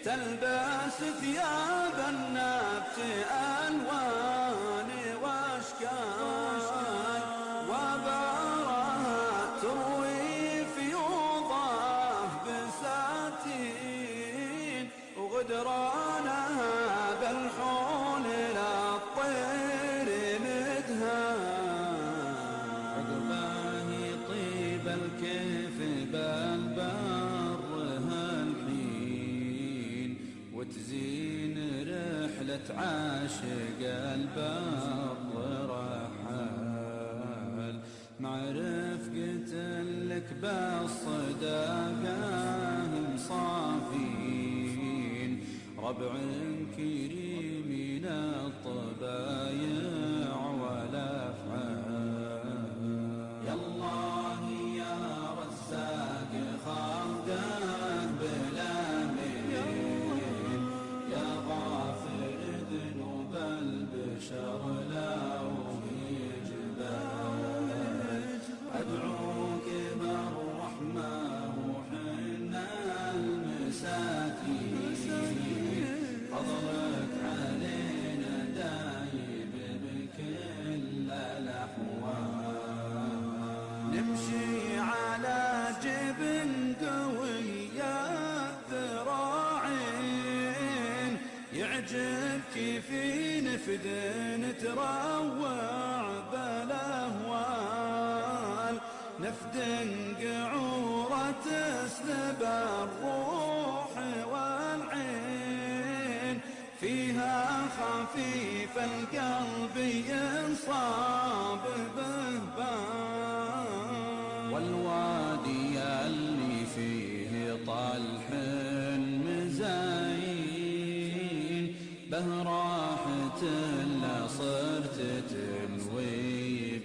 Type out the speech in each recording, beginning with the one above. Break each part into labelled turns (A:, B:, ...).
A: تلبس ثياب النبت ألوان واشكال وبارها تروي فيوضه بساتين وغدرانها بالحول للطير مدها عقباه طيب الكيف بالبر هالحين وتزين رحلة عاشق البر رحال مع رفقة لك بالصداقة مصافين ربع كريمين الطبايع والأفعال يا الله يا رزاق خلقك بلا منين يا غافر ذنوب البشر لو يجبال أدعوك بالرحمة وحنا المساكين فضلك علينا دايب بكل الأحوال نمشي على جبن قوي الذراعين يعجبك في نفد نتروع بالأهوال نفد قعورة تسلب الروح والعين فيها خفيف القلب ينصاب بهبال والوادي اللي فيه طلح مزاين به راحة لا صرت تنوي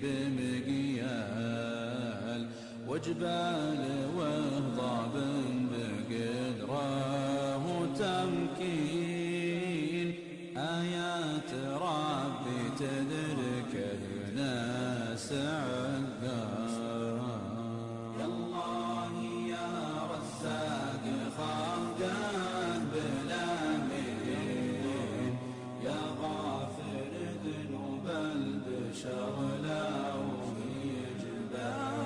A: بمقيال وجبال وهضاب بقدره وتمكين آيات ربي تدرك ناس عقال يا الله يا رزاق خلقك بلا منين يا غافر ذنوب البشر لو يجبال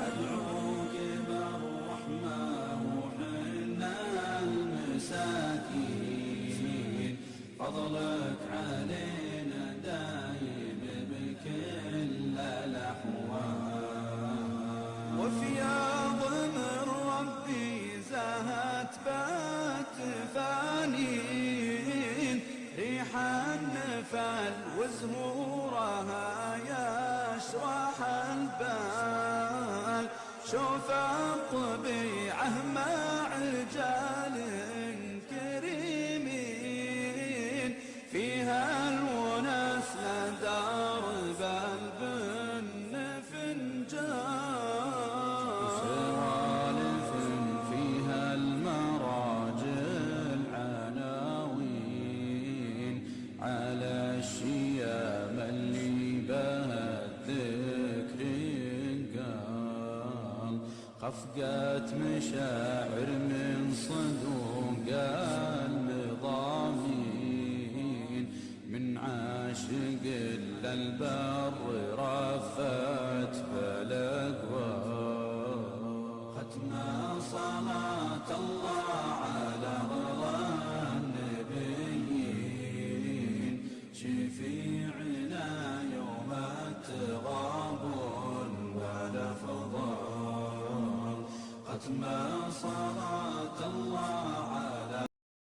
A: أدعوك بالرحمة وحنا المساكين فضلك علينا دايم بكل الأحوال وفياض من ربي زهت باتفانين ريح النفل وزهورها يشرح البال شوف الطبيعة مع رجال كريمين فيها الونس لدرب البن فنجان سوالف فيها المراجل عناوين على الشيام اللي بها الذكر قال خفقت مشاعر من صدوق المضامين من عاشق للبر رفت بالاقوال ختم صلاة الله على النبيين شفيعنا يوم التغابن والافضال ختم صلاة الله على